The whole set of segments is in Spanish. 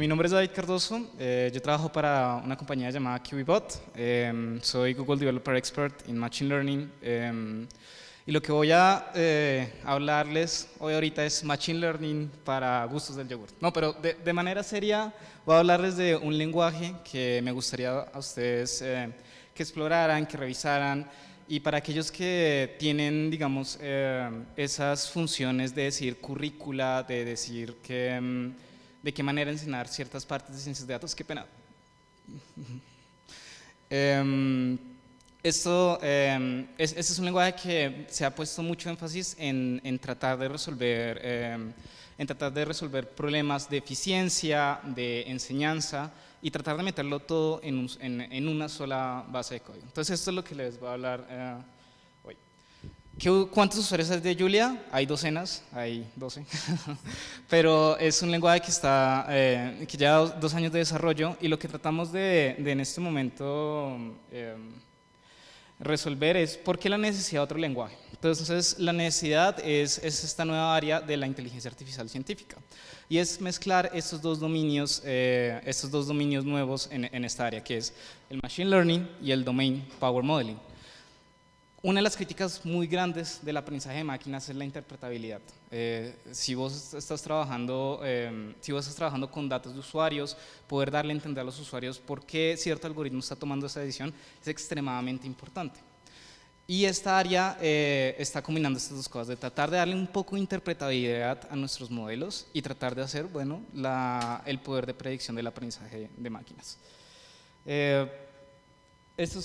Mi nombre es David Cardoso, yo trabajo para una compañía llamada QBot, soy Google Developer Expert in Machine Learning y lo que voy a hablarles hoy ahorita es Machine Learning para gustos del yogur. No, pero de manera seria voy a hablarles de un lenguaje que me gustaría a ustedes que exploraran, que revisaran, y para aquellos que tienen, digamos, esas funciones de decir currícula, de decir que, de qué manera enseñar ciertas partes de ciencias de datos, qué pena. Este es un lenguaje que se ha puesto mucho énfasis en tratar de resolver problemas de eficiencia, de enseñanza, y tratar de meterlo todo en una sola base de código. Entonces esto es lo que les voy a hablar hoy. ¿Cuántos usuarios hay de Julia? Hay docenas, hay 12, pero es un lenguaje que lleva 2 años de desarrollo, y lo que tratamos de en este momento resolver es por qué la necesidad de otro lenguaje. Entonces la necesidad es esta nueva área de la inteligencia artificial científica, y es mezclar estos dos dominios nuevos en esta área, que es el Machine Learning y el Domain Power Modeling. Una de las críticas muy grandes del aprendizaje de máquinas es la interpretabilidad. Si vos estás trabajando con datos de usuarios, poder darle a entender a los usuarios por qué cierto algoritmo está tomando esa decisión es extremadamente importante. Y esta área está combinando estas dos cosas, de tratar de darle un poco de interpretabilidad a nuestros modelos y tratar de hacer, bueno, el poder de predicción del aprendizaje de máquinas. Este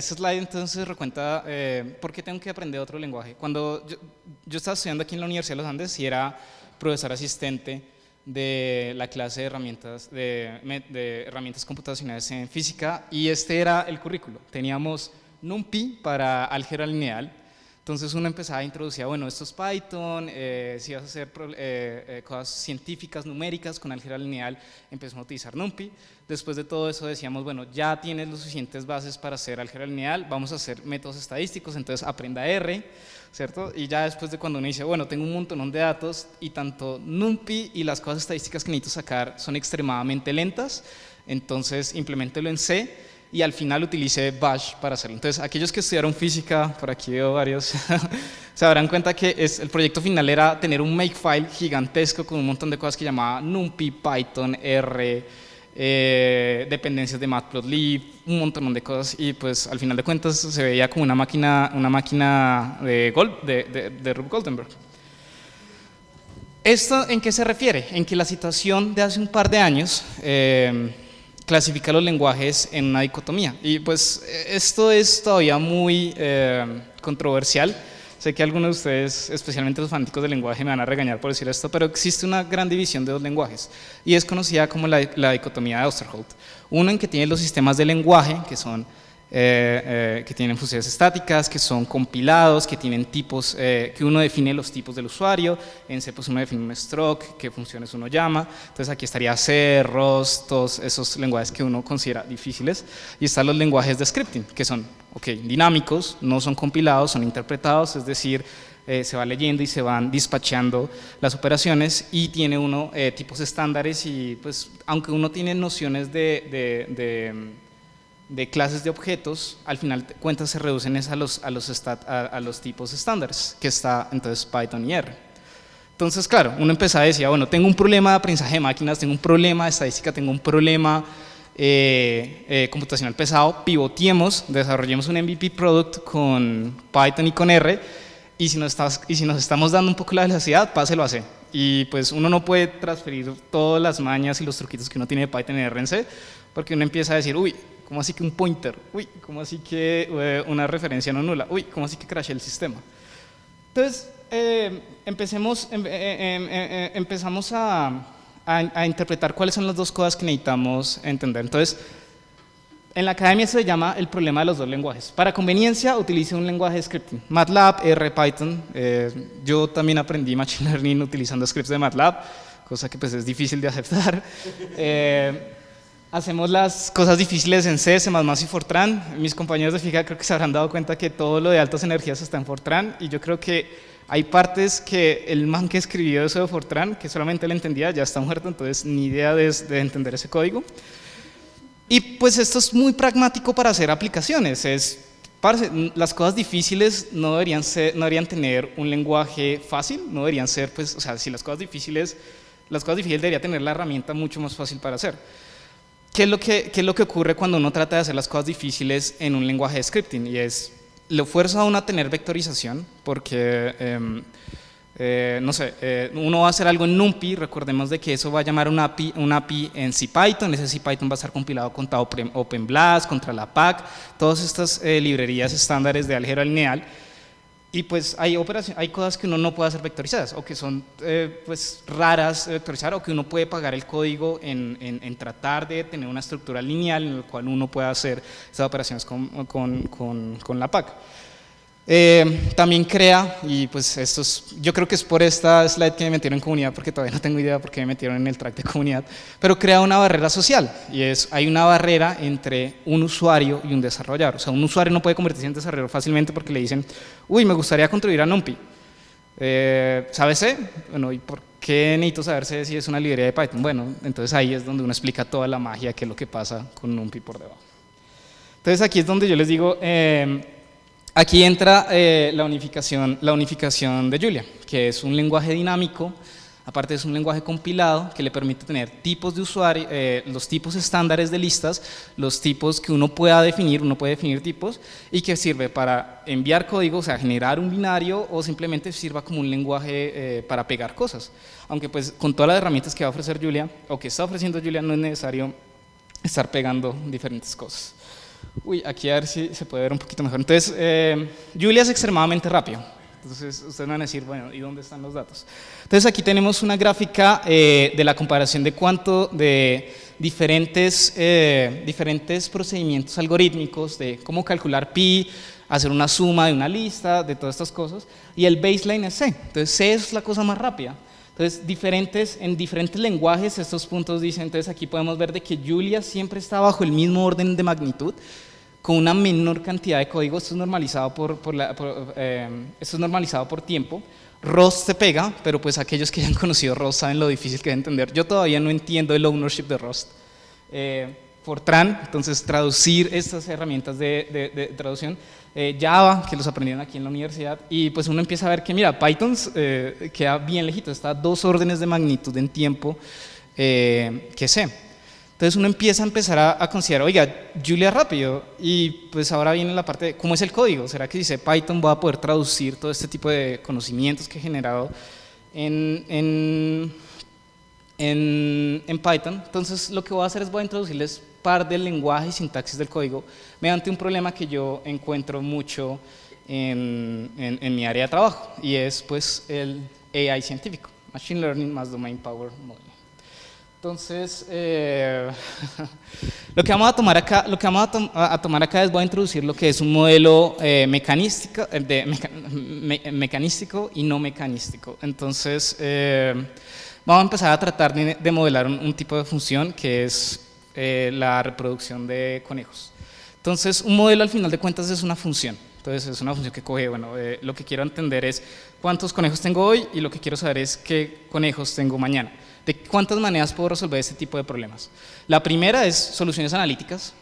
slide entonces recuenta por qué tengo que aprender otro lenguaje. Cuando yo estaba estudiando aquí en la Universidad de los Andes y era profesor asistente de la clase de herramientas computacionales en física, y este era el currículo. Teníamos NumPy para álgebra lineal. Entonces uno empezaba a introducir, bueno, esto es Python, si vas a hacer cosas científicas, numéricas con álgebra lineal, empezamos a utilizar NumPy. Después de todo eso decíamos, bueno, ya tienes las suficientes bases para hacer álgebra lineal, vamos a hacer métodos estadísticos, entonces aprenda R, ¿cierto? Y ya después de cuando uno dice, bueno, tengo un montón de datos y tanto NumPy y las cosas estadísticas que necesito sacar son extremadamente lentas, entonces impleméntelo en C. Y al final utilicé Bash para hacerlo. Entonces, aquellos que estudiaron física, por aquí veo varios, se darán cuenta que el proyecto final era tener un makefile gigantesco con un montón de cosas que llamaba NumPy, Python, R, dependencias de Matplotlib, un montón de cosas, y pues al final de cuentas se veía como una máquina de Rube Goldberg. ¿Esto en qué se refiere? En que la situación de hace un par de años clasifica los lenguajes en una dicotomía, y pues esto es todavía muy controversial. Sé que algunos de ustedes, especialmente los fanáticos del lenguaje, me van a regañar por decir esto, pero existe una gran división de dos lenguajes, y es conocida como la dicotomía de Osterholt. Uno en que tiene los sistemas de lenguaje, que son que tienen funciones estáticas, que son compilados, que tienen tipos, que uno define los tipos del usuario. En C pues uno define un struct, qué funciones uno llama. Entonces aquí estaría C, Rust, todos esos lenguajes que uno considera difíciles. Y están los lenguajes de scripting, que son dinámicos, no son compilados, son interpretados, es decir, se va leyendo y se van dispatchando las operaciones, y tiene uno tipos estándares, y pues aunque uno tiene nociones de clases de objetos, al final de cuentas se reducen a los tipos estándares, que está entonces Python y R. Entonces, claro, uno empezaba a decir, bueno, tengo un problema de aprendizaje de máquinas, tengo un problema de estadística, tengo un problema computacional pesado, pivoteemos, desarrollemos un MVP product con Python y con R, y si nos estamos dando un poco la velocidad, páselo a C. Y pues uno no puede transferir todas las mañas y los truquitos que uno tiene de Python y R en C, porque uno empieza a decir, uy, ¿cómo así que un pointer? Uy, ¿cómo así que una referencia no nula? Uy, ¿cómo así que crashé el sistema? Entonces, empezamos a interpretar cuáles son las dos cosas que necesitamos entender. Entonces, en la academia se llama el problema de los dos lenguajes. Para conveniencia, utilice un lenguaje de scripting, MATLAB, R, Python. Yo también aprendí Machine Learning utilizando scripts de MATLAB, cosa que pues es difícil de aceptar. Hacemos las cosas difíciles en C, C++ y Fortran. Mis compañeros de física creo que se habrán dado cuenta que todo lo de altas energías está en Fortran, y yo creo que Hay partes que el man que escribió eso de Fortran, que solamente él entendía, ya está muerto, entonces ni idea de entender ese código. Y pues esto es muy pragmático para hacer aplicaciones. Parce, las cosas difíciles no deberían tener un lenguaje fácil, no deberían ser, pues, o sea, si las cosas difíciles debería tener la herramienta mucho más fácil para hacer. ¿Qué es lo que ocurre cuando uno trata de hacer las cosas difíciles en un lenguaje de scripting? Y lo fuerza a uno a tener vectorización, porque, no sé, uno va a hacer algo en NumPy, recordemos de que eso va a llamar un API en CPython, ese CPython va a estar compilado contra OpenBLAS, contra la PAC, todas estas librerías estándares de álgebra lineal. Y pues hay cosas que uno no puede hacer vectorizadas, o que son pues raras de vectorizar, o que uno puede pagar el código en tratar de tener una estructura lineal en la cual uno pueda hacer esas operaciones con la PAC. También crea, y pues yo creo que es por esta slide que me metieron en comunidad, porque todavía no tengo idea por qué me metieron en el track de comunidad, pero crea una barrera social, y hay una barrera entre un usuario y un desarrollador. O sea, un usuario no puede convertirse en desarrollador fácilmente porque le dicen, uy, me gustaría contribuir a NumPy. ¿Sabes C? Bueno, ¿y por qué necesito saber C si es una librería de Python? Bueno, entonces ahí es donde uno explica toda la magia, que es lo que pasa con NumPy por debajo. Entonces aquí es donde yo les digo, aquí entra la unificación de Julia, que es un lenguaje dinámico, aparte es un lenguaje compilado que le permite tener tipos de usuario, los tipos estándares de listas, los tipos que uno puede definir tipos, y que sirve para enviar código, o sea, generar un binario, o simplemente sirva como un lenguaje para pegar cosas. Aunque pues con todas las herramientas que va a ofrecer Julia, o que está ofreciendo Julia, no es necesario estar pegando diferentes cosas. Uy, aquí a ver si se puede ver un poquito mejor. Entonces, Julia es extremadamente rápido. Entonces, ustedes van a decir, bueno, ¿y dónde están los datos? Entonces, aquí tenemos una gráfica de la comparación de cuánto de diferentes procedimientos algorítmicos, de cómo calcular pi, hacer una suma de una lista, de todas estas cosas, y el baseline es C. Entonces, C es la cosa más rápida. Entonces, en diferentes lenguajes estos puntos dicen, entonces aquí podemos ver de que Julia siempre está bajo el mismo orden de magnitud, con una menor cantidad de código. Esto es normalizado esto es normalizado por tiempo. Rust se pega, pero pues aquellos que ya han conocido Rust saben lo difícil que es entender. Yo todavía no entiendo el ownership de Rust. Fortran, entonces traducir estas herramientas de traducción, Java, que los aprendieron aquí en la universidad, y pues uno empieza a ver que, mira, Python queda bien lejito, está a 2 órdenes de magnitud en tiempo que C. Entonces uno empieza a considerar, oiga, Julia es rápido, y pues ahora viene la parte de cómo es el código. ¿Será que si sé Python voy a poder traducir todo este tipo de conocimientos que he generado en Python? Entonces lo que voy a hacer es voy a introducirles par de lenguaje y sintaxis del código mediante un problema que yo encuentro mucho en mi área de trabajo, y es pues el AI científico, Machine Learning más Domain Power Modeling. Entonces, lo que vamos a tomar acá es voy a introducir lo que es un modelo mecanístico y no mecanístico. Entonces, vamos a empezar a tratar de modelar un tipo de función que es la reproducción de conejos. Entonces, un modelo al final de cuentas es una función. Entonces, es una función que coge, bueno, lo que quiero entender es cuántos conejos tengo hoy, y lo que quiero saber es qué conejos tengo mañana. ¿De cuántas maneras puedo resolver este tipo de problemas? La primera es soluciones analíticas,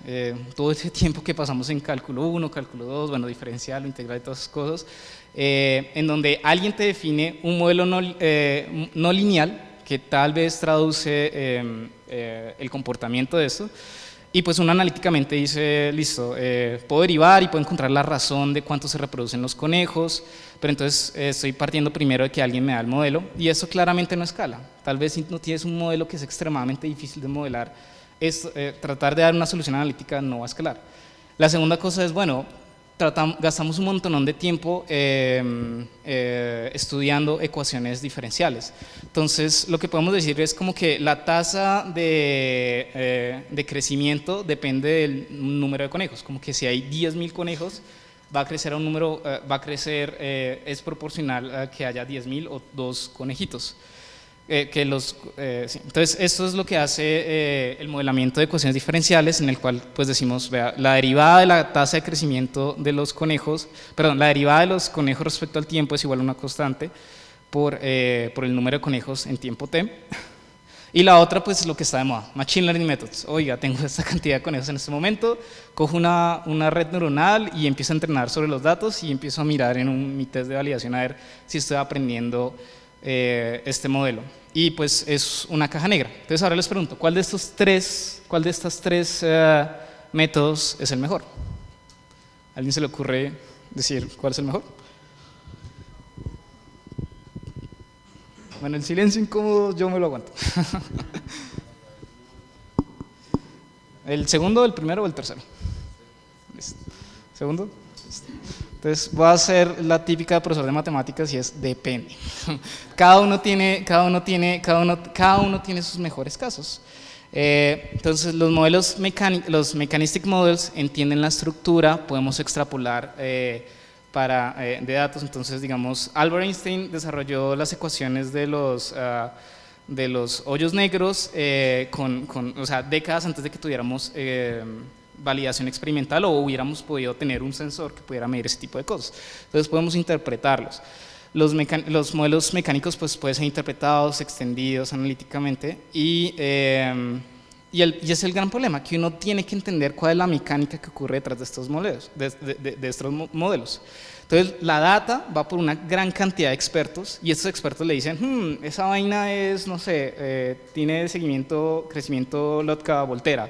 todo ese tiempo que pasamos en cálculo 1, cálculo 2, bueno, diferencial, integral y todas esas cosas, en donde alguien te define un modelo no lineal que tal vez traduce el comportamiento de esto, y pues uno analíticamente dice, listo, puedo derivar y puedo encontrar la razón de cuánto se reproducen los conejos, pero entonces estoy partiendo primero de que alguien me da el modelo, y eso claramente no escala. Tal vez si no tienes un modelo que es extremadamente difícil de modelar, tratar de dar una solución analítica no va a escalar. La segunda cosa es, bueno, gastamos un montón de tiempo estudiando ecuaciones diferenciales. Entonces, lo que podemos decir es como que la tasa de crecimiento depende del número de conejos, como que si hay 10.000 conejos, va a crecer a un número, es proporcional a que haya 10.000 o 2 conejitos. Sí. Entonces, esto es lo que hace el modelamiento de ecuaciones diferenciales, en el cual pues decimos, vea, la derivada de la tasa de crecimiento de los conejos, perdón, la derivada de los conejos respecto al tiempo es igual a una constante por el número de conejos en tiempo t. Y la otra, pues, lo que está de moda, Machine Learning Methods. Oiga, tengo esta cantidad de conejos en este momento, cojo una red neuronal y empiezo a entrenar sobre los datos y empiezo a mirar en mi test de validación a ver si estoy aprendiendo este modelo. Y pues es una caja negra. Entonces ahora les pregunto, ¿cuál de estos tres métodos es el mejor? ¿A alguien se le ocurre decir cuál es el mejor? Bueno, el silencio incómodo yo me lo aguanto. ¿El segundo, el primero o el tercero? ¿Listo? ¿Segundo? ¿Listo? Entonces voy a hacer la típica de profesor de matemáticas y es depende. Cada uno tiene sus mejores casos. Entonces los mechanistic models entienden la estructura, podemos extrapolar de datos. Entonces, digamos, Albert Einstein desarrolló las ecuaciones de los hoyos negros o sea, décadas antes de que tuviéramos validación experimental o hubiéramos podido tener un sensor que pudiera medir ese tipo de cosas. Entonces podemos interpretarlos. Los modelos mecánicos pues pueden ser interpretados, extendidos analíticamente y ese es el gran problema, que uno tiene que entender cuál es la mecánica que ocurre detrás de estos modelos. Entonces la data va por una gran cantidad de expertos y estos expertos le dicen, esa vaina es, no sé, tiene crecimiento Lotka-Volterra,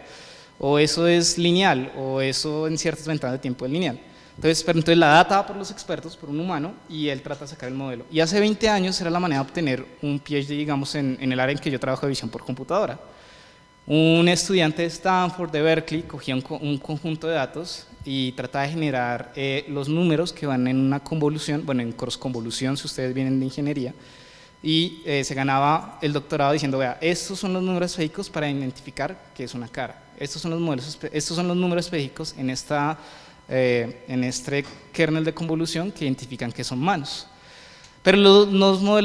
o eso es lineal, o eso en ciertas ventanas de tiempo es lineal. Entonces la data va por los expertos, por un humano, y él trata de sacar el modelo. Y hace 20 años era la manera de obtener un PhD, digamos, en el área en que yo trabajo de visión por computadora. Un estudiante de Stanford, de Berkeley, cogía un conjunto de datos y trataba de generar los números que van en una convolución, bueno, en cross-convolución, si ustedes vienen de ingeniería, y se ganaba el doctorado diciendo, vea, estos son los números específicos para identificar qué es una cara. Estos son los números específicos en este kernel de convolución que identifican que son manos. Pero los no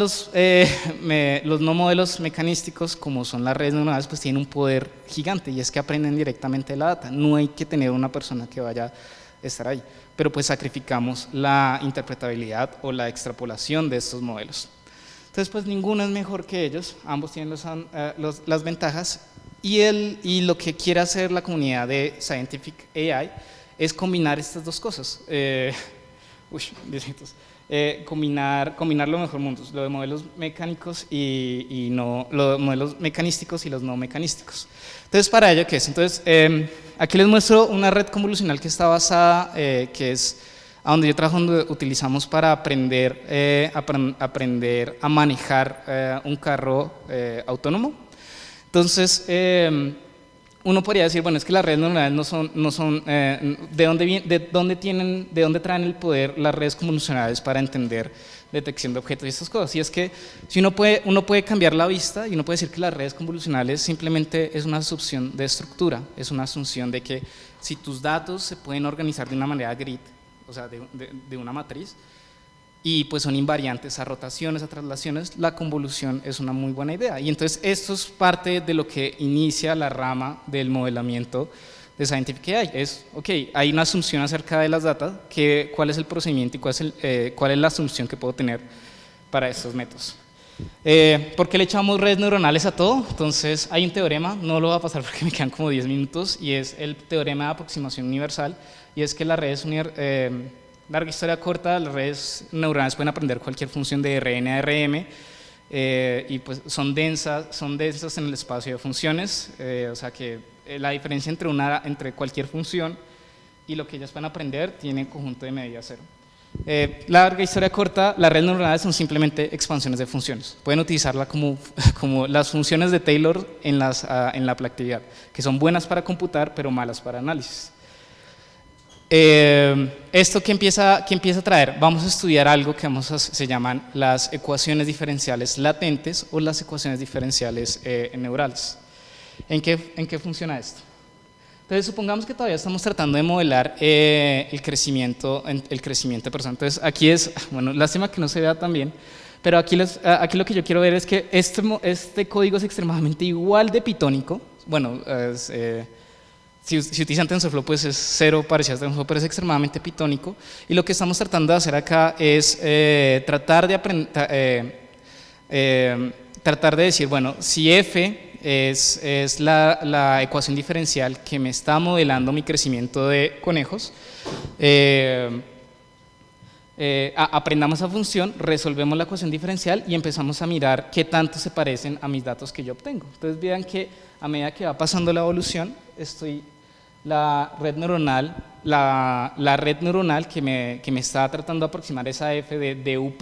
modelos mecanísticos, como son las redes neuronales, pues tienen un poder gigante y es que aprenden directamente de la data. No hay que tener una persona que vaya a estar ahí, pero pues sacrificamos la interpretabilidad o la extrapolación de estos modelos. Entonces, pues ninguno es mejor que ellos, ambos tienen las ventajas y lo que quiere hacer la comunidad de Scientific AI es combinar estas dos cosas. Combinar lo mejor mundos, lo de modelos mecánicos los modelos mecanísticos y los no mecanísticos. Entonces, ¿para ello qué es? Entonces, aquí les muestro una red convolucional que está basada, que es a donde yo trabajo, donde utilizamos para aprender a manejar un carro autónomo. Entonces, uno podría decir, bueno, es que las redes neuronales no son ¿de dónde traen el poder las redes convolucionales para entender detección de objetos y estas cosas? Y es que si uno puede cambiar la vista y uno puede decir que las redes convolucionales simplemente es una asunción de estructura, es una asunción de que si tus datos se pueden organizar de una manera grid, o sea, de una matriz, y pues son invariantes a rotaciones, a traslaciones, la convolución es una muy buena idea. Y entonces esto es parte de lo que inicia la rama del modelamiento de Scientific AI. Es, ok, hay una asunción acerca de las datas, cuál es el procedimiento y cuál es la asunción que puedo tener para estos métodos. ¿Por qué le echamos redes neuronales a todo? Entonces hay un teorema, no lo voy a pasar porque me quedan como 10 minutos, y es el teorema de aproximación universal, y es que las redes larga historia corta, las redes neuronales pueden aprender cualquier función de RN a RM y pues son densas en el espacio de funciones, o sea que la diferencia entre cualquier función y lo que ellas pueden aprender tiene conjunto de medida cero. Larga historia corta, las redes neuronales son simplemente expansiones de funciones. Pueden utilizarla como las funciones de Taylor en la aplactividad, que son buenas para computar pero malas para análisis. Esto que empieza a traer, vamos a estudiar algo que se llaman las ecuaciones diferenciales latentes o las ecuaciones diferenciales neurales. ¿En qué funciona esto? Entonces, supongamos que todavía estamos tratando de modelar el crecimiento de personas. Entonces, aquí es, bueno, lástima que no se vea tan bien, Pero aquí lo que yo quiero ver es que este código es extremadamente igual de pitónico. Bueno, si utilizan TensorFlow, pues es cero parecido a TensorFlow, pero es extremadamente pitónico. Y lo que estamos tratando de hacer acá es tratar de decir, bueno, si f es la ecuación diferencial que me está modelando mi crecimiento de conejos, aprendamos esa función, resolvemos la ecuación diferencial y empezamos a mirar qué tanto se parecen a mis datos que yo obtengo. Entonces vean que a medida que va pasando la evolución, la red neuronal que me está tratando de aproximar esa f de du'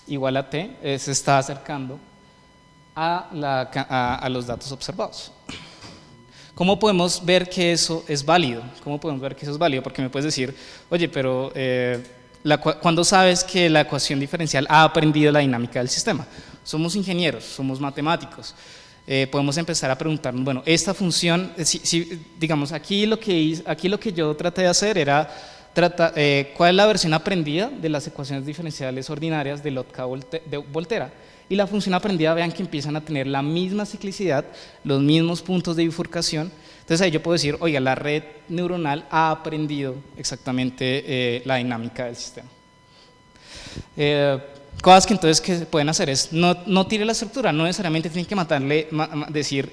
igual a t, se está acercando a los datos observados. ¿Cómo podemos ver que eso es válido? Porque me puedes decir, oye, pero ¿cuándo sabes que la ecuación diferencial ha aprendido la dinámica del sistema? Somos ingenieros, somos matemáticos. Podemos empezar a preguntarnos, bueno, esta función, digamos, aquí lo que yo traté de hacer era cuál es la versión aprendida de las ecuaciones diferenciales ordinarias de Lotka-Volterra. Y la función aprendida, vean que empiezan a tener la misma ciclicidad, los mismos puntos de bifurcación. Entonces ahí yo puedo decir, oiga, la red neuronal ha aprendido exactamente la dinámica del sistema. Cosas que entonces que se pueden hacer es, no tire la estructura, no necesariamente tienen que decir,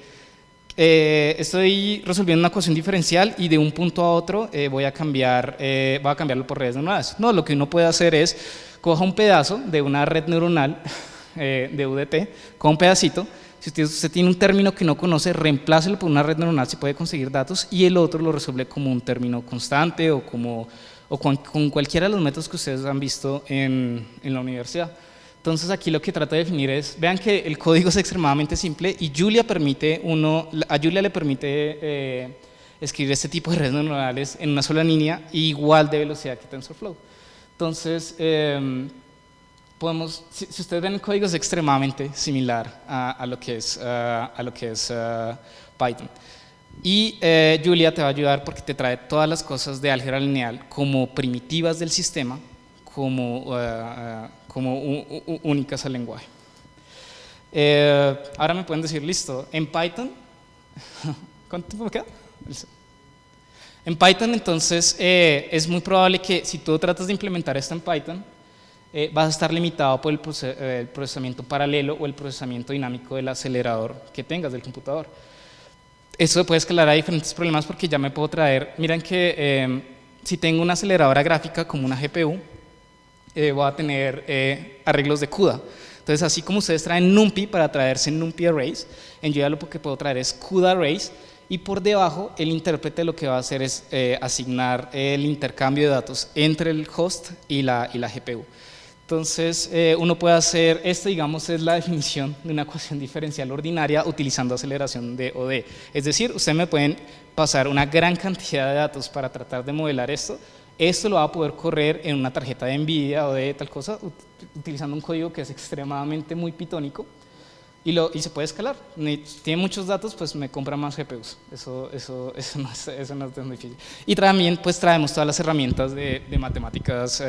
estoy resolviendo una ecuación diferencial y de un punto a otro voy a cambiarlo por redes neuronales. No, lo que uno puede hacer es, coja un pedazo de una red neuronal de UDT, con un pedacito. Si usted tiene un término que no conoce, reemplácelo por una red neuronal si puede conseguir datos y el otro lo resuelve como un término constante o con cualquiera de los métodos que ustedes han visto en la universidad. Entonces aquí lo que trata de definir es, vean que el código es extremadamente simple y a Julia le permite escribir este tipo de redes neuronales en una sola línea igual de velocidad que TensorFlow. Entonces, si ustedes ven el código es extremadamente similar a lo que es Python. Y Julia te va a ayudar porque te trae todas las cosas de álgebra lineal como primitivas del sistema, como únicas al lenguaje. Ahora me pueden decir, listo, en Python, ¿cuánto tiempo me queda? En Python, entonces, es muy probable que si tú tratas de implementar esto en Python, vas a estar limitado por el procesamiento paralelo o el procesamiento dinámico del acelerador que tengas del computador. Eso puede escalar a diferentes problemas porque ya me puedo traer, miren que si tengo una aceleradora gráfica como una GPU, voy a tener arreglos de CUDA. Entonces, así como ustedes traen NumPy para traerse NumPy Arrays, en Julia lo que puedo traer es CUDA Arrays y por debajo el intérprete lo que va a hacer es asignar el intercambio de datos entre el host y la GPU. Entonces, uno puede hacer, esto digamos es la definición de una ecuación diferencial ordinaria utilizando aceleración de ODE. Es decir, ustedes me pueden pasar una gran cantidad de datos para tratar de modelar esto. Esto lo va a poder correr en una tarjeta de NVIDIA o de tal cosa, utilizando un código que es extremadamente muy pitónico y se puede escalar. Tiene muchos datos, pues me compra más GPUs. Eso no es tan difícil. Y también pues traemos todas las herramientas de matemáticas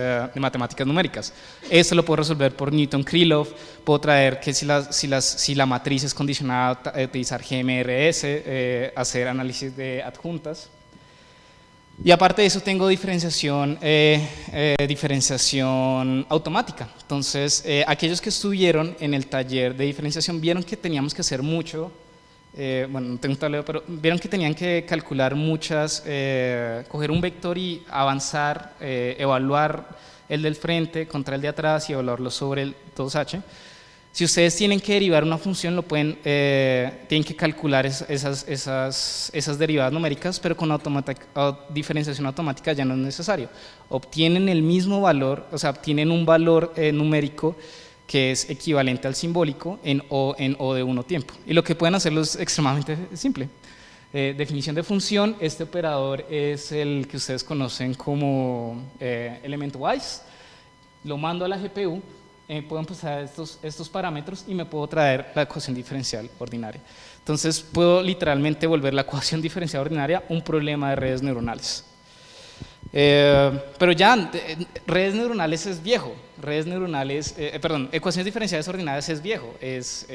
numéricas. Esto lo puedo resolver por Newton-Krylov. Puedo traer que si la matriz es condicionada a utilizar GMRS, hacer análisis de adjuntas. Y aparte de eso tengo diferenciación automática. Entonces, aquellos que estuvieron en el taller de diferenciación vieron que teníamos que hacer mucho, bueno, no tengo un tablero, pero vieron que tenían que calcular coger un vector y avanzar, evaluar el del frente contra el de atrás y evaluarlo sobre el 2H. Si ustedes tienen que derivar una función, tienen que calcular esas derivadas numéricas, pero con diferenciación automática ya no es necesario. Obtienen el mismo valor, o sea, obtienen un valor numérico que es equivalente al simbólico en O de 1 tiempo. Y lo que pueden hacerlo es extremadamente simple. Definición de función, este operador es el que ustedes conocen como element wise. Lo mando a la GPU. Puedo empezar estos parámetros y me puedo traer la ecuación diferencial ordinaria. Entonces puedo literalmente volver la ecuación diferencial ordinaria un problema de redes neuronales. Pero ya, redes neuronales es viejo, redes neuronales, perdón, ecuaciones diferenciales ordinarias es viejo, es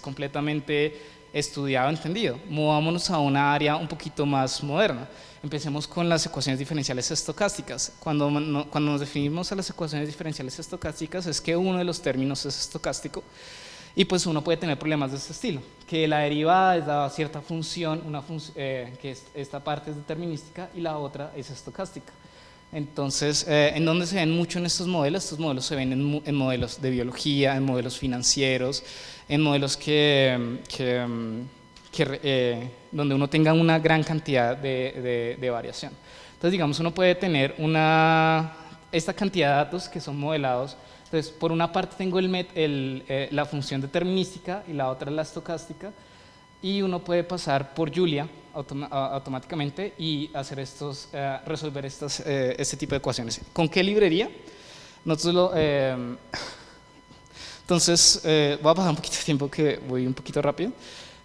completamente estudiado, entendido. Movámonos a una área un poquito más moderna. Empecemos con las ecuaciones diferenciales estocásticas. Cuando nos definimos a las ecuaciones diferenciales estocásticas es que uno de los términos es estocástico y pues uno puede tener problemas de este estilo, que la derivada es dada a cierta función, que esta parte es determinística y la otra es estocástica. Entonces, ¿en dónde se ven mucho en estos modelos? Estos modelos se ven en modelos de biología, en modelos financieros, en modelos donde uno tenga una gran cantidad de variación. Entonces, digamos, uno puede tener esta cantidad de datos que son modelados. Entonces, por una parte tengo la función determinística y la otra la estocástica, y uno puede pasar por Julia automáticamente y hacer resolver este tipo de ecuaciones. ¿Con qué librería? Entonces, voy a pasar un poquito de tiempo que voy un poquito rápido.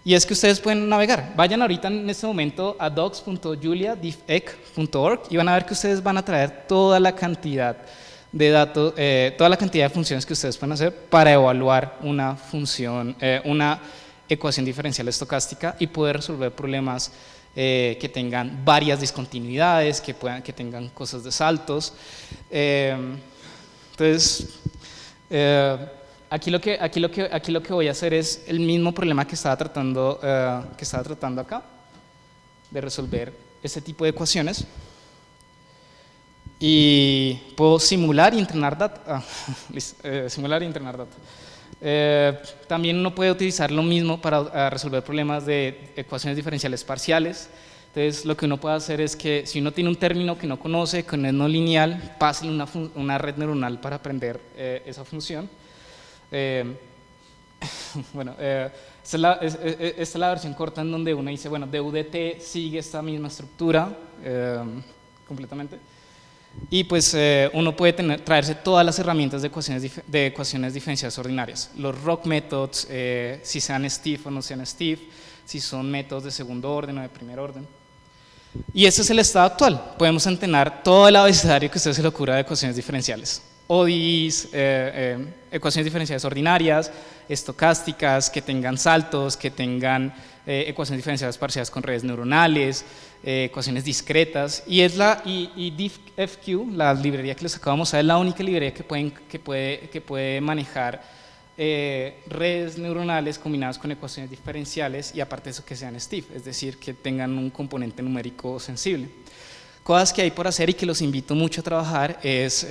Y es que ustedes pueden navegar. Vayan ahorita en este momento a docs.julia.diffec.org y van a ver que ustedes van a traer toda la cantidad de datos, toda la cantidad de funciones que ustedes pueden hacer para evaluar una función, una ecuación diferencial estocástica y poder resolver problemas que tengan varias discontinuidades, que tengan cosas de saltos. Entonces, aquí lo que voy a hacer es el mismo problema que estaba tratando acá, de resolver ese tipo de ecuaciones. Y puedo simular y entrenar data. Simular y entrenar data. También uno puede utilizar lo mismo para resolver problemas de ecuaciones diferenciales parciales. Entonces, lo que uno puede hacer es que si uno tiene un término que no conoce, que no es no lineal, pásale una red neuronal para aprender esa función. Bueno, esta es la versión corta en donde uno dice, bueno, DUDT sigue esta misma estructura completamente. Y pues uno puede traerse todas las herramientas de ecuaciones diferenciales ordinarias, los ROC methods, si sean stiff o no sean stiff, si son métodos de segundo orden o de primer orden. Y este es el estado actual. Podemos entrenar todo el abecedario que a usted se le ocurra de ecuaciones diferenciales. ODIs, ecuaciones diferenciales ordinarias, estocásticas, que tengan saltos, que tengan ecuaciones diferenciales parciales con redes neuronales, ecuaciones discretas, y difffq, la librería que les acabo de mostrar, es la única librería que puede manejar redes neuronales combinadas con ecuaciones diferenciales y aparte de eso que sean stiff, es decir, que tengan un componente numérico sensible. Cosas que hay por hacer y que los invito mucho a trabajar es,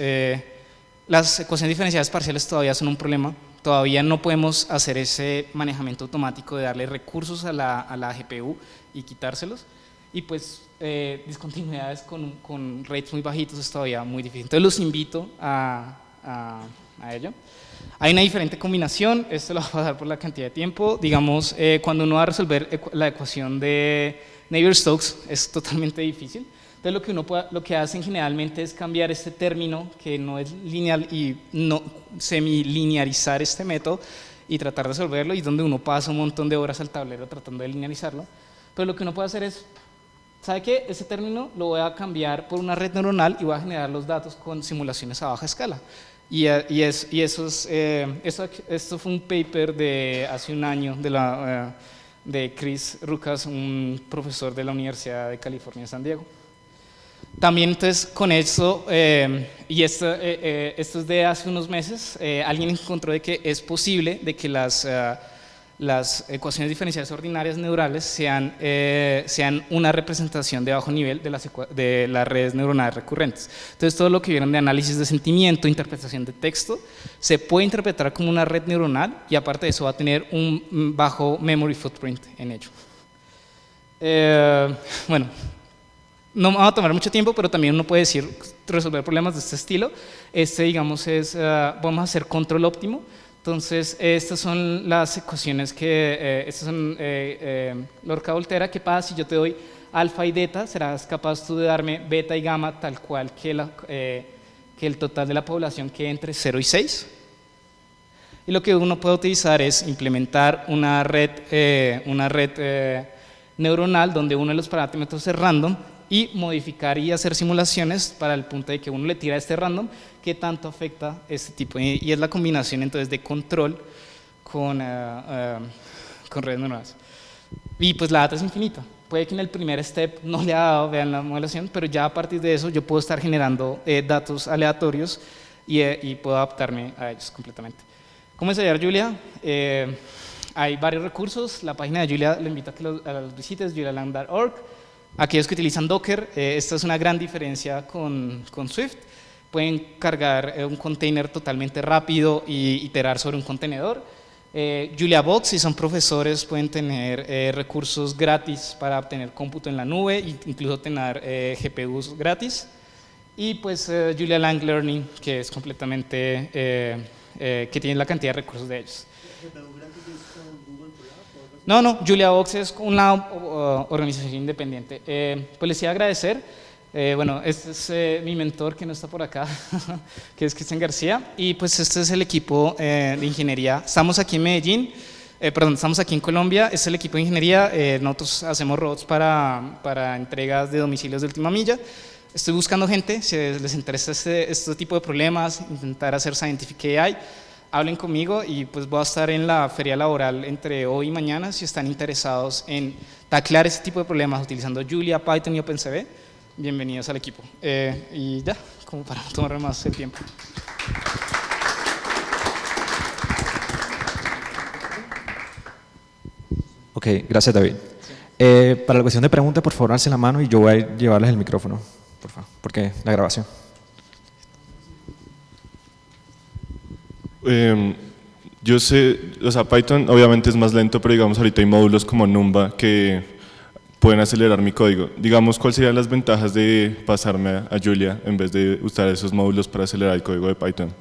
las ecuaciones diferenciales parciales todavía son un problema, todavía no podemos hacer ese manejamiento automático de darle recursos a la GPU y quitárselos. Y pues discontinuidades con rates muy bajitos es todavía muy difícil. Entonces los invito a ello. Hay una diferente combinación, esto lo voy a pasar por la cantidad de tiempo. Digamos, cuando uno va a resolver la ecuación de Navier-Stokes es totalmente difícil. Entonces lo que hacen generalmente es cambiar este término que no es lineal y no semilinearizar este método y tratar de resolverlo, y donde uno pasa un montón de horas al tablero tratando de linearizarlo. Pero lo que uno puede hacer es, ¿sabe qué? Ese término lo voy a cambiar por una red neuronal y voy a generar los datos con simulaciones a baja escala. Esto fue un paper de hace un año de Chris Rucas, un profesor de la Universidad de California en San Diego. También entonces con eso, esto es de hace unos meses, alguien encontró de que es posible de que las ecuaciones diferenciales ordinarias neurales sean una representación de bajo nivel de las redes neuronales recurrentes. Entonces todo lo que vieron de análisis de sentimiento, interpretación de texto, se puede interpretar como una red neuronal y aparte de eso va a tener un bajo memory footprint en ello. Bueno, no me va a tomar mucho tiempo, pero también uno puede resolver problemas de este estilo. Digamos, vamos a hacer control óptimo. Entonces, estas son las ecuaciones estas son Lorca-Volterra. ¿Qué pasa si yo te doy alfa y beta? ¿Serás capaz tú de darme beta y gamma tal cual que el total de la población quede entre 0 y 6? Y lo que uno puede utilizar es implementar una red neuronal donde uno de los parámetros es random y modificar y hacer simulaciones para el punto de que uno le tira este random, qué tanto afecta este tipo. Y es la combinación entonces de control con redes neuronales. Y pues la data es infinita. Puede que en el primer step no le ha dado, vean la modelación, pero ya a partir de eso yo puedo estar generando datos aleatorios y puedo adaptarme a ellos completamente. ¿Cómo ensayar Julia? Hay varios recursos. La página de Julia le invito a que a los visites, julialang.org. Aquellos que utilizan Docker, esta es una gran diferencia con Swift. Pueden cargar un container totalmente rápido y iterar sobre un contenedor. JuliaBox, si son profesores, pueden tener recursos gratis para obtener cómputo en la nube e incluso tener GPUs gratis. Y pues Julia Lang Learning, que es completamente, que tiene la cantidad de recursos de ellos. No, JuliaBox es una organización independiente. Pues les iba a agradecer. Bueno, este es mi mentor que no está por acá, que es Cristian García, y pues este es el equipo de ingeniería. Estamos aquí en Medellín, estamos aquí en Colombia, este es el equipo de ingeniería, nosotros hacemos robots para entregas de domicilios de última milla. Estoy buscando gente, si les interesa este tipo de problemas, intentar hacer Scientific AI, hablen conmigo y pues voy a estar en la feria laboral entre hoy y mañana si están interesados en taclear este tipo de problemas utilizando Julia, Python y OpenCV. Bienvenidos al equipo. Y ya, como para no tomar más el tiempo. Ok, gracias David. Para la cuestión de preguntas, por favor, alcen la mano y yo voy a llevarles el micrófono, por favor, porque la grabación. Yo sé, o sea, Python obviamente es más lento, pero digamos ahorita hay módulos como Numba que pueden acelerar mi código. Digamos, ¿cuáles serían las ventajas de pasarme a Julia en vez de usar esos módulos para acelerar el código de Python?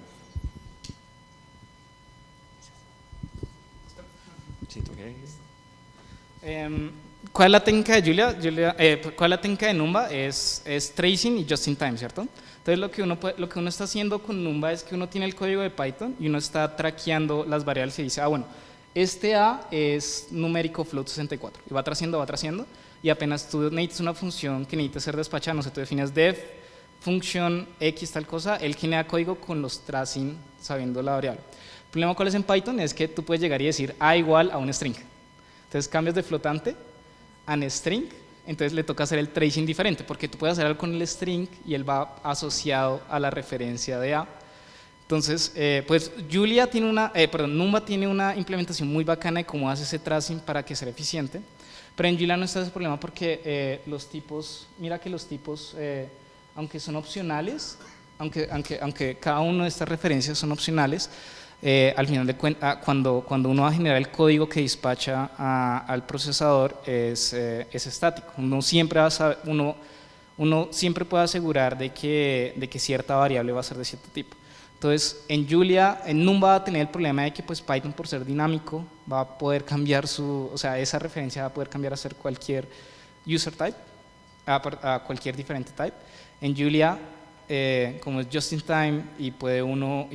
¿Cuál es la técnica de Julia? ¿Cuál es la técnica de Numba? Es tracing y just in time, ¿cierto? Entonces lo que uno está haciendo con Numba es que uno tiene el código de Python y uno está traqueando las variables y dice, bueno, este A es numérico float 64 y va traciendo y apenas tú necesitas una función que necesita ser despachada, no sé, tú defines def, función x tal cosa, él genera código con los tracing sabiendo la variable. El problema cuál es en Python es que tú puedes llegar y decir A igual a un string. Entonces cambias de flotante a un string, entonces le toca hacer el tracing diferente, porque tú puedes hacer algo con el string y él va asociado a la referencia de A. Entonces, pues Julia tiene Numba tiene una implementación muy bacana de cómo hace ese tracing para que sea eficiente, pero en Julia no está ese problema porque los tipos, mira que los tipos, aunque son opcionales, aunque cada una de estas referencias son opcionales, al final de cuentas, cuando uno va a generar el código que despacha al procesador es estático. Uno siempre puede asegurar de que cierta variable va a ser de cierto tipo. Entonces, en Julia, en Numba va a tener el problema de que pues, Python, por ser dinámico, va a poder cambiar esa referencia va a poder cambiar a ser cualquier user type, a cualquier diferente type. En Julia, como es just in time y uno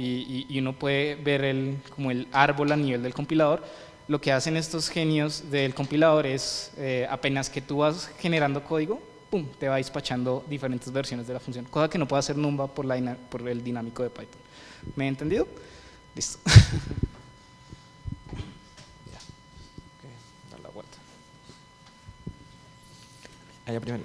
puede ver como el árbol a nivel del compilador, lo que hacen estos genios del compilador es, apenas que tú vas generando código, pum, te va despachando diferentes versiones de la función, cosa que no puede hacer Numba por el dinámico de Python. ¿Me he entendido? Listo. Dar la vuelta. Allá primero.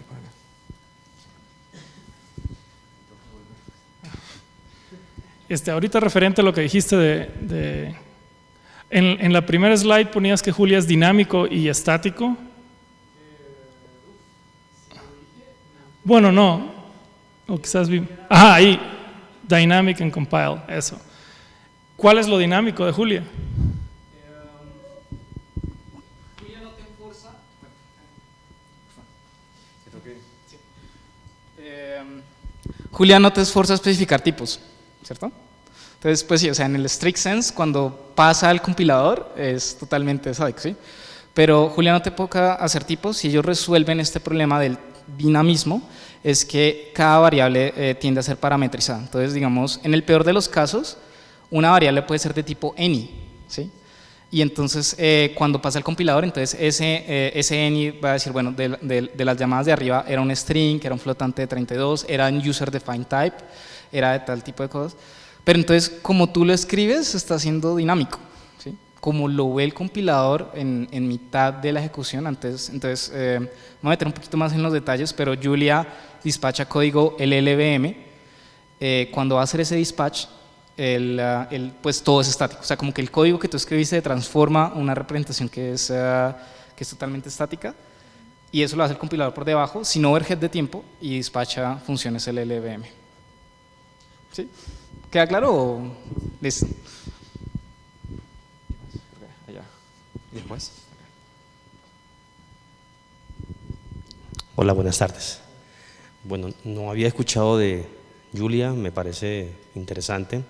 Ahorita referente a lo que dijiste en la primera slide ponías que Julia es dinámico y estático. Bueno, no. O quizás ahí. Dynamic and compile, eso. ¿Cuál es lo dinámico de Julia? Julia no te forza. Julia no te esfuerza a especificar tipos, ¿cierto? Entonces, pues sí, o sea, en el strict sense, cuando pasa al compilador, es totalmente static, ¿sí? Pero Julia no te toca hacer tipos y ellos resuelven este problema del dinamismo, es que cada variable tiende a ser parametrizada. Entonces, digamos, en el peor de los casos, una variable puede ser de tipo any, ¿sí? Y entonces cuando pasa el compilador, entonces ese any va a decir, bueno, de las llamadas de arriba era un string, era un flotante de 32, era un user defined type, era de tal tipo de cosas. Pero entonces, como tú lo escribes, está siendo dinámico, ¿sí? Como lo ve el compilador en mitad de la ejecución. Entonces me voy a meter un poquito más en los detalles, pero Julia despacha código LLVM. Cuando va a hacer ese dispatch, pues todo es estático, o sea, como que el código que tú escribiste transforma una representación que es totalmente estática, y eso lo hace el compilador por debajo, sin overhead de tiempo, y despacha funciones LLVM. ¿Sí? ¿Queda claro o listo? Allá. ¿Y después? Hola, buenas tardes. Bueno, no había escuchado de Julia, me parece interesante,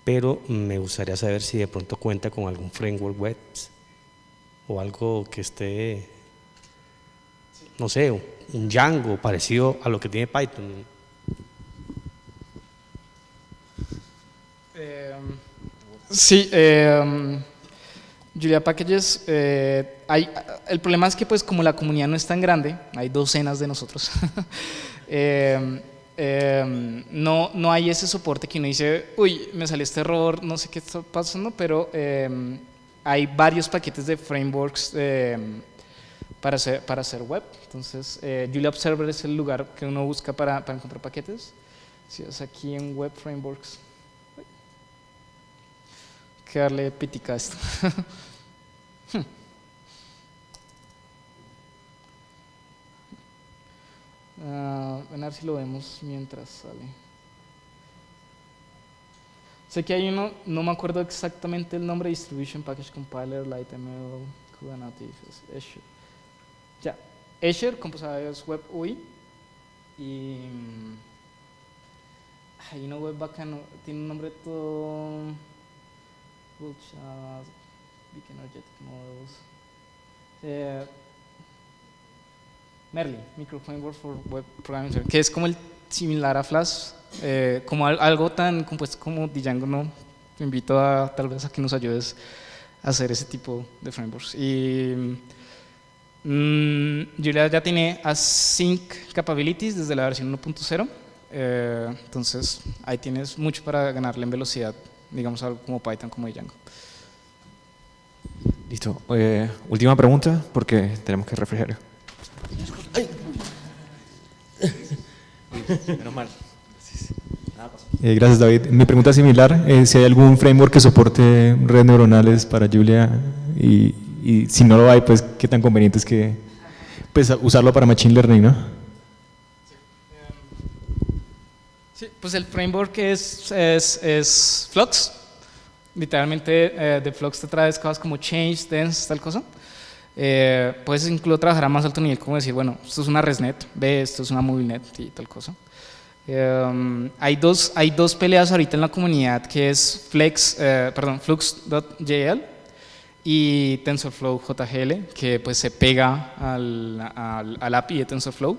pero me gustaría saber si de pronto cuenta con algún framework web o algo que esté, no sé, un Django parecido a lo que tiene Python. Sí, Julia Packages, el problema es que pues como la comunidad no es tan grande, hay docenas de nosotros, no hay ese soporte que uno dice, uy, me salió este error, no sé qué está pasando, pero hay varios paquetes de frameworks para hacer web. Entonces, Julia Observer es el lugar que uno busca para encontrar paquetes. Si es aquí en Web Frameworks, que darle pitica a esto. A ver si lo vemos mientras sale. Sé que hay uno, no me acuerdo exactamente el nombre, Distribution Package Compiler, LightML, CUDA Native, Azure. Ya, Azure, Composite Web UI. Y hay uno web bacano, tiene un nombre todo. Big Energetic Models. Merlin, Micro Framework for Web Programming, que es como el similar a Flash, como algo tan compuesto como Django. No, te invito tal vez a que nos ayudes a hacer ese tipo de frameworks. Y Julia ya tiene async capabilities desde la versión 1.0, entonces ahí tienes mucho para ganarle en velocidad, digamos algo como Python, como Django. Listo. Última pregunta, porque tenemos que refrigerar. Menos mal. Gracias, David. Mi pregunta es similar, si hay algún framework que soporte redes neuronales para Julia y si no lo hay, pues qué tan conveniente es que pues usarlo para Machine Learning, ¿no? Sí, pues el framework es Flux. Literalmente de Flux te traes cosas como Change, Dense, tal cosa. Puedes incluso trabajar a más alto nivel, como decir, bueno, esto es una ResNet, esto es una MobileNet y tal cosa. Hay dos peleas ahorita en la comunidad, que es Flux.jl y TensorFlow JGL, que pues se pega al API de TensorFlow.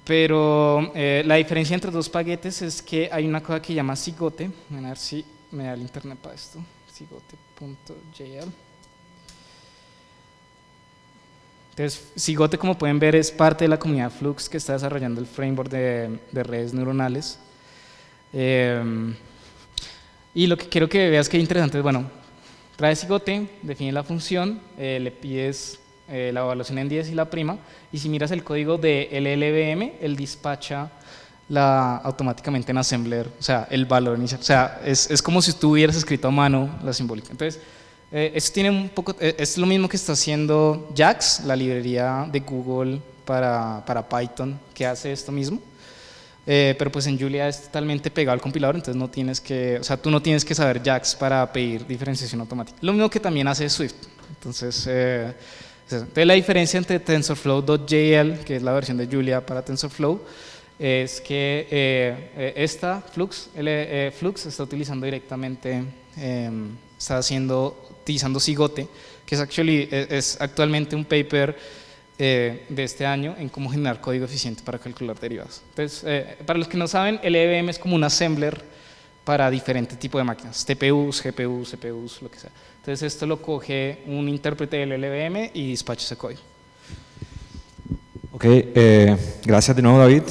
Pero la diferencia entre dos paquetes es que hay una cosa que se llama Cigote. A ver si me da el internet para esto. Cigote.jl. Entonces, Cigote, como pueden ver, es parte de la comunidad Flux que está desarrollando el framework de redes neuronales. Y lo que quiero que veas que es interesante es, bueno, trae Cigote, define la función, le pides la evaluación en 10 y la prima, y si miras el código de LLVM, él despacha automáticamente en assembler, o sea, el valor inicial. O sea, es como si tú hubieras escrito a mano la simbólica. Entonces, esto tiene un poco, es lo mismo que está haciendo JAX, la librería de Google para Python, que hace esto mismo. Pero pues en Julia es totalmente pegado al compilador, entonces no tienes que, o sea, tú no tienes que saber JAX para pedir diferenciación automática. Lo mismo que también hace Swift. Entonces la diferencia entre TensorFlow.jl, que es la versión de Julia para TensorFlow, es que esta Flux está utilizando directamente, está utilizando Cigote, que es actualmente un paper de este año en cómo generar código eficiente para calcular derivadas. Entonces, para los que no saben, el LLVM es como un assembler para diferentes tipos de máquinas, TPUs, GPUs, CPUs, lo que sea. Entonces esto lo coge un intérprete del LLVM y despacha ese código. Ok, gracias de nuevo, David.